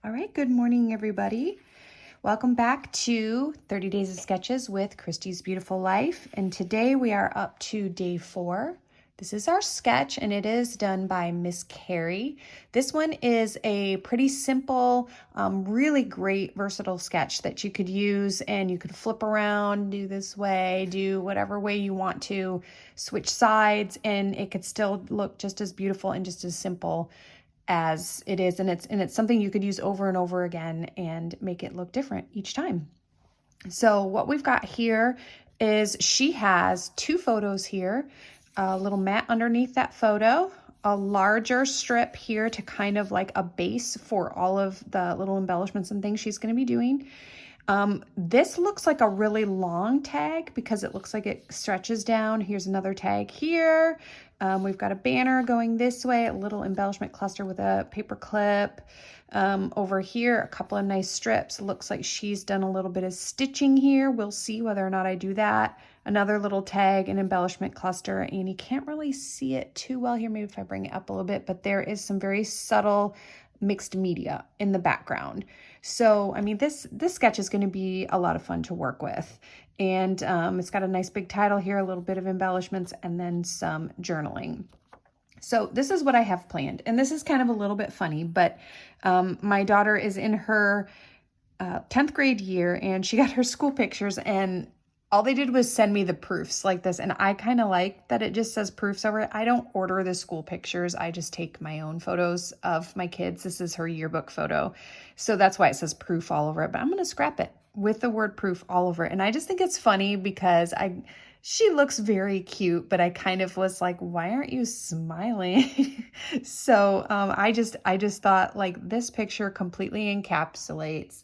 All right, good morning, everybody. Welcome back to 30 Days of Sketches with Christy's Beautiful Life. And today we are up to day 4. This is our sketch, and it is done by Miss Carrie. This one is a pretty simple, really great, versatile sketch that you could use, and you could flip around, do this way, do whatever way you want to, switch sides, and it could still look just as beautiful and just as simple as it is, and it's something you could use over and over again and make it look different each time. So what we've got here is she has 2 photos here, a little mat underneath that photo, a larger strip here to kind of like a base for all of the little embellishments and things she's going to be doing. This looks like a really long tag because it looks like it stretches down. Here's another tag here. We've got a banner going this way, a little embellishment cluster with a paper clip. Over here, a couple of nice strips. Looks like she's done a little bit of stitching here. We'll see whether or not I do that. Another little tag, an embellishment cluster, and you can't really see it too well here. Maybe if I bring it up a little bit, but there is some very subtle mixed media in the background. So, I mean, this sketch is going to be a lot of fun to work with. And it's got a nice big title here, a little bit of embellishments, and then some journaling. So this is what I have planned. And this is kind of a little bit funny, but my daughter is in her 10th grade year, and she got her school pictures, and all they did was send me the proofs like this. And I kind of like that it just says proofs over it. I don't order the school pictures. I just take my own photos of my kids. This is her yearbook photo. So that's why it says proof all over it. But I'm going to scrap it with the word proof all over it. And I just think it's funny because she looks very cute, but I kind of was like, why aren't you smiling? So I just thought like this picture completely encapsulates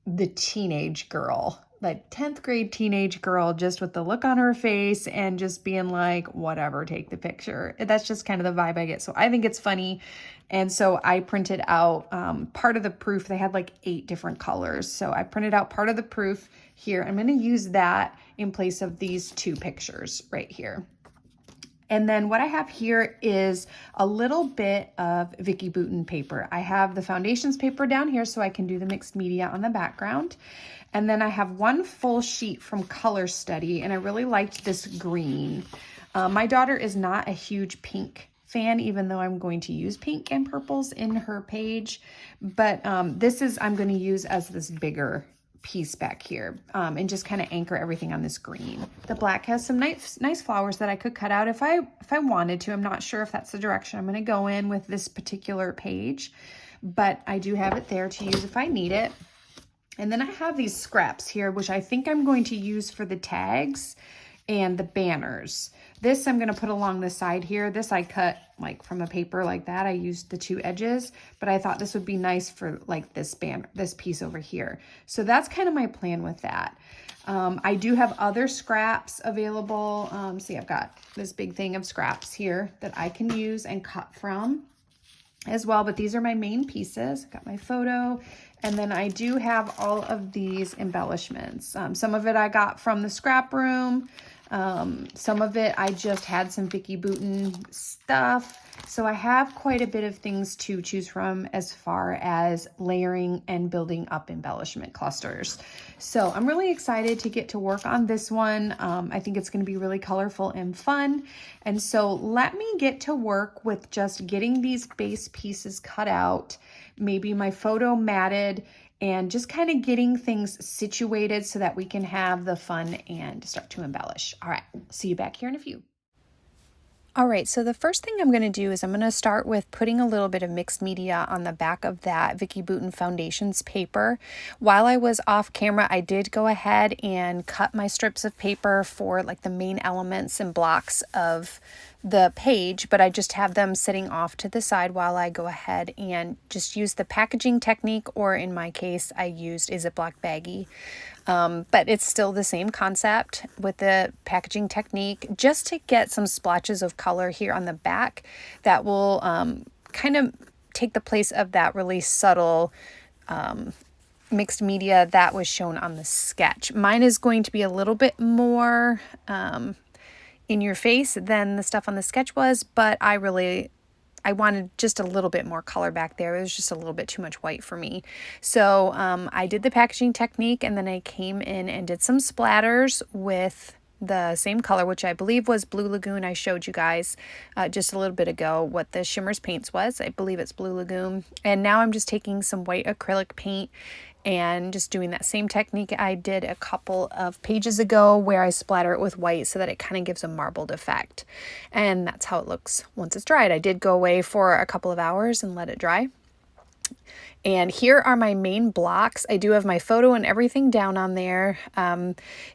the teenage girl, like 10th grade teenage girl, just with the look on her face and just being like, whatever, take the picture. That's just kind of the vibe I get. So I think it's funny. And so I printed out part of the proof. They had like 8 different colors. So I printed out part of the proof here. I'm going to use that in place of these 2 pictures right here. And then what I have here is a little bit of Vicki Boutin paper. I have the foundations paper down here so I can do the mixed media on the background. And then I have 1 full sheet from Color Study, and I really liked this green. My daughter is not a huge pink fan, even though I'm going to use pink and purples in her page. But this is, I'm going to use as this bigger piece back here and just kind of anchor everything on this green. The black has some nice flowers that I could cut out if I wanted to. I'm not sure if that's the direction I'm going to go in with this particular page, but I do have it there to use if I need it. And then I have these scraps here, which I think I'm going to use for the tags and the banners. This I'm going to put along the side here. This I cut like from a paper like that. I used the 2 edges, but I thought this would be nice for like this banner, this piece over here. So that's kind of my plan with that. I do have other scraps available. See, I've got this big thing of scraps here that I can use and cut from as well, but these are my main pieces. I've got my photo, and then I do have all of these embellishments. Some of it I got from the scrap room. Some of it I just had some Vicki Boutin stuff. So I have quite a bit of things to choose from as far as layering and building up embellishment clusters. So I'm really excited to get to work on this one. I think it's going to be really colorful and fun. And so let me get to work with just getting these base pieces cut out, maybe my photo matted, and just kind of getting things situated so that we can have the fun and start to embellish. All right, see you back here in a few. All right, so the first thing I'm going to do is I'm going to start with putting a little bit of mixed media on the back of that Vicki Boutin Foundations paper. While I was off camera, I did go ahead and cut my strips of paper for like the main elements and blocks of the page, but I just have them sitting off to the side while I go ahead and just use the packaging technique, or in my case, I used a Ziploc baggie. But it's still the same concept with the packaging technique, just to get some splotches of color here on the back that will kind of take the place of that really subtle mixed media that was shown on the sketch. Mine is going to be a little bit more in your face than the stuff on the sketch was, but I really I wanted just a little bit more color back there. It was just a little bit too much white for me. So I did the packaging technique, and then I came in and did some splatters with the same color, which I believe was Blue Lagoon. I showed you guys just a little bit ago what the Shimmers paints was. I believe it's Blue Lagoon. And now I'm just taking some white acrylic paint and just doing that same technique I did a couple of pages ago, where I splatter it with white so that it kind of gives a marbled effect. And that's how it looks once it's dried. I did go away for a couple of hours and let it dry. And here are my main blocks. I do have my photo and everything down on there.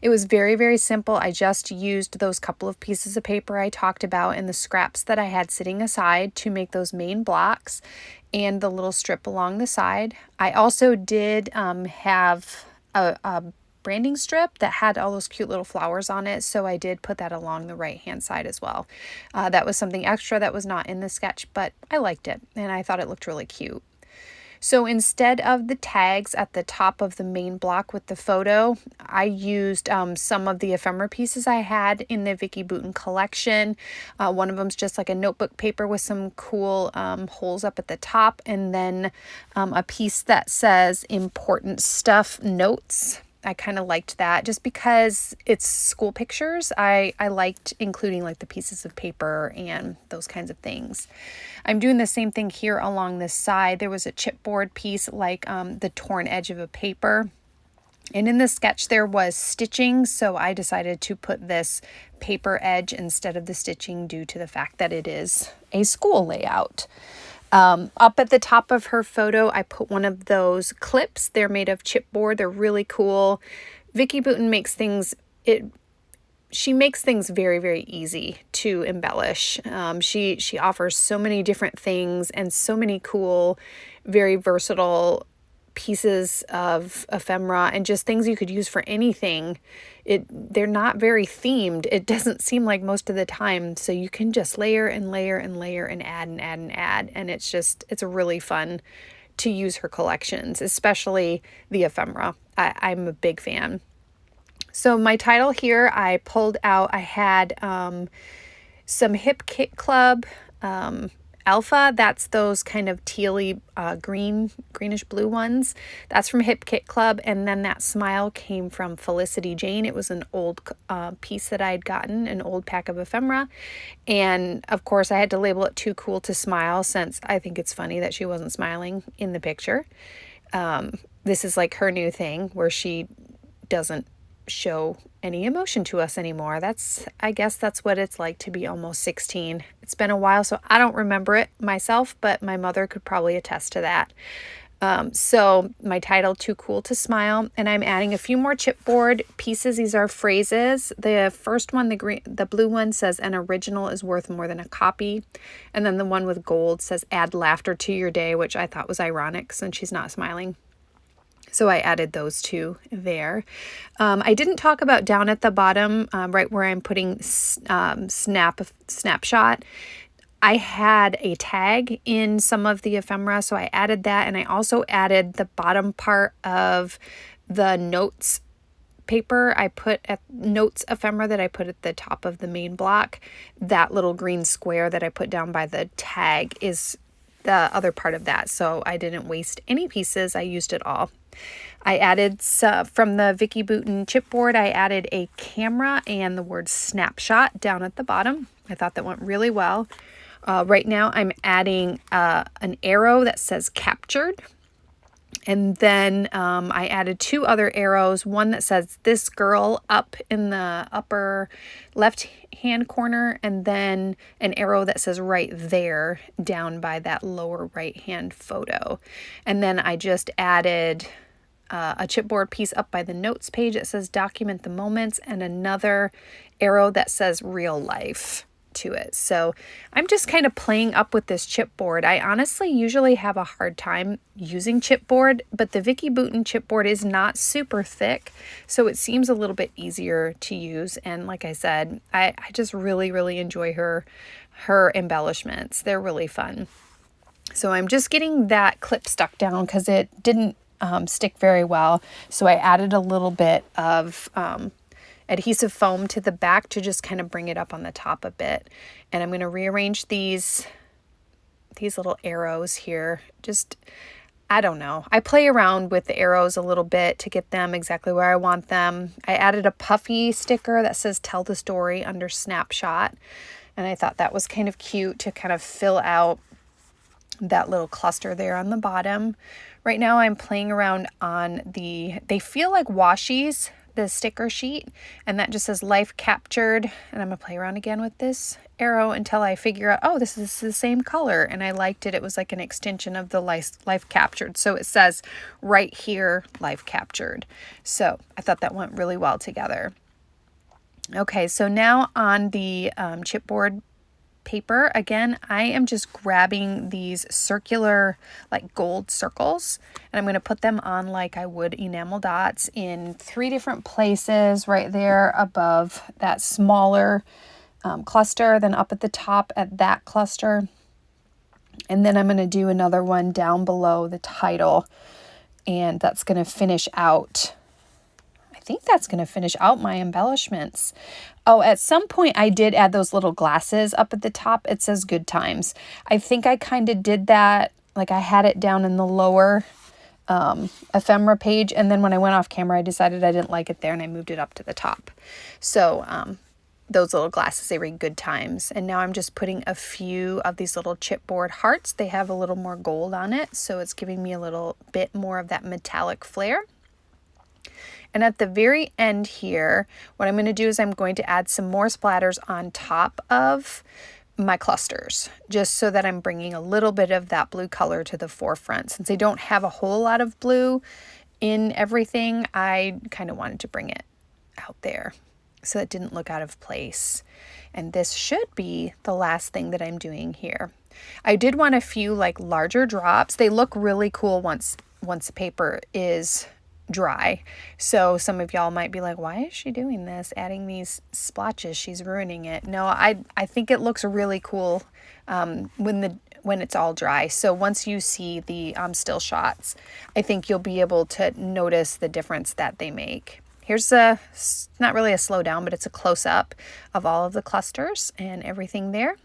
It was very, very simple. I just used those couple of pieces of paper I talked about and the scraps that I had sitting aside to make those main blocks and the little strip along the side. I also did have a branding strip that had all those cute little flowers on it, so I did put that along the right hand side as well. That was something extra that was not in the sketch, but I liked it and I thought it looked really cute. So instead of the tags at the top of the main block with the photo, I used some of the ephemera pieces I had in the Vicki Boutin collection. One of them's just like a notebook paper with some cool holes up at the top, and then a piece that says important stuff notes. I kind of liked that just because it's school pictures. I liked including like the pieces of paper and those kinds of things. I'm doing the same thing here along this side. There was a chipboard piece like the torn edge of a paper. And in the sketch there was stitching, so I decided to put this paper edge instead of the stitching due to the fact that it is a school layout. Up at the top of her photo, I put one of those clips. They're made of chipboard. They're really cool. Vicki Boutin makes things, she makes things very, very easy to embellish. She offers so many different things and so many cool, very versatile pieces of ephemera and just things you could use for anything. They're not very themed. It doesn't seem like most of the time. So you can just layer and layer and layer and add and add and add. And it's really fun to use her collections, especially the ephemera. I'm a big fan. So my title here, I pulled out, I had some Hip Kit Club Alpha. That's those kind of tealy greenish blue ones. That's from Hip Kit Club. And then that smile came from Felicity Jane. It was an old piece that I had gotten, an old pack of ephemera. And of course I had to label it Too Cool to Smile, since I think it's funny that she wasn't smiling in the picture. This is like her new thing where she doesn't show any emotion to us anymore. I guess that's what it's like to be almost 16. It's been a while, so I don't remember it myself, but my mother could probably attest to that. So my title, Too Cool to Smile, and I'm adding a few more chipboard pieces. These are phrases. The first one, the blue one, says an original is worth more than a copy. And then the one with gold says add laughter to your day, which I thought was ironic since she's not smiling. So I added those two there. I didn't talk about down at the bottom, right where I'm putting snapshot. I had a tag in some of the ephemera, so I added that. And I also added the bottom part of the notes paper. I put at notes ephemera that I put at the top of the main block. That little green square that I put down by the tag is the other part of that. So I didn't waste any pieces. I used it all. I added from the Vicki Boutin chipboard, I added a camera and the word snapshot down at the bottom. I thought that went really well. Right now I'm adding an arrow that says captured. And then I added two other arrows, one that says this girl up in the upper left hand corner, and then an arrow that says right there down by that lower right hand photo. And then I just added a chipboard piece up by the notes page that says document the moments, and another arrow that says real life to it. So I'm just kind of playing up with this chipboard. I honestly usually have a hard time using chipboard, but the Vicki Boutin chipboard is not super thick, so it seems a little bit easier to use. And like I said, I just really, really enjoy her embellishments. They're really fun. So I'm just getting that clip stuck down because it didn't stick very well. So I added a little bit of adhesive foam to the back to just kind of bring it up on the top a bit. And I'm going to rearrange these these little arrows here. Just, I don't know. I play around with the arrows a little bit to get them exactly where I want them. I added a puffy sticker that says tell the story under snapshot. And I thought that was kind of cute to kind of fill out that little cluster there on the bottom. Right now I'm playing around on they feel like washies, the sticker sheet, and that just says life captured. And I'm gonna play around again with this arrow until I figure out, oh, this is the same color. And I liked it. It was like an extension of the life captured. So it says right here, life captured. So I thought that went really well together. Okay, so now on the chipboard paper, again, I am just grabbing these circular like gold circles, and I'm going to put them on like I would enamel dots in 3 different places right there above that smaller cluster, then up at the top at that cluster. And then I'm going to do another one down below the title, and that's going to finish out. I think that's going to finish out my embellishments. Oh, at some point I did add those little glasses up at the top. It says good times. I think I kind of did that. Like I had it down in the lower ephemera page. And then when I went off camera, I decided I didn't like it there and I moved it up to the top. So those little glasses, they read good times. And now I'm just putting a few of these little chipboard hearts. They have a little more gold on it. So it's giving me a little bit more of that metallic flair. And at the very end here, what I'm going to do is I'm going to add some more splatters on top of my clusters, just so that I'm bringing a little bit of that blue color to the forefront. Since I don't have a whole lot of blue in everything, I kind of wanted to bring it out there so it didn't look out of place. And this should be the last thing that I'm doing here. I did want a few like larger drops. They look really cool once the paper is dry. So some of y'all might be like, why is she doing this? Adding these splotches, she's ruining it. No, I think it looks really cool when it's all dry. So once you see the still shots, I think you'll be able to notice the difference that they make. Here's not really a slow down, but it's a close up of all of the clusters and everything there.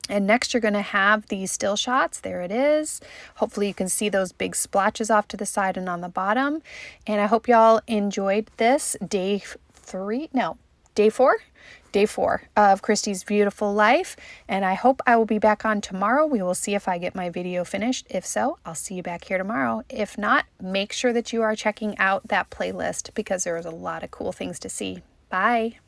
And next you're going to have these still shots. There it is. Hopefully you can see those big splotches off to the side and on the bottom. And I hope y'all enjoyed this day 4 of Christy's Beautiful Life. And I hope I will be back on tomorrow. We will see if I get my video finished. If so, I'll see you back here tomorrow. If not, make sure that you are checking out that playlist because there is a lot of cool things to see. Bye.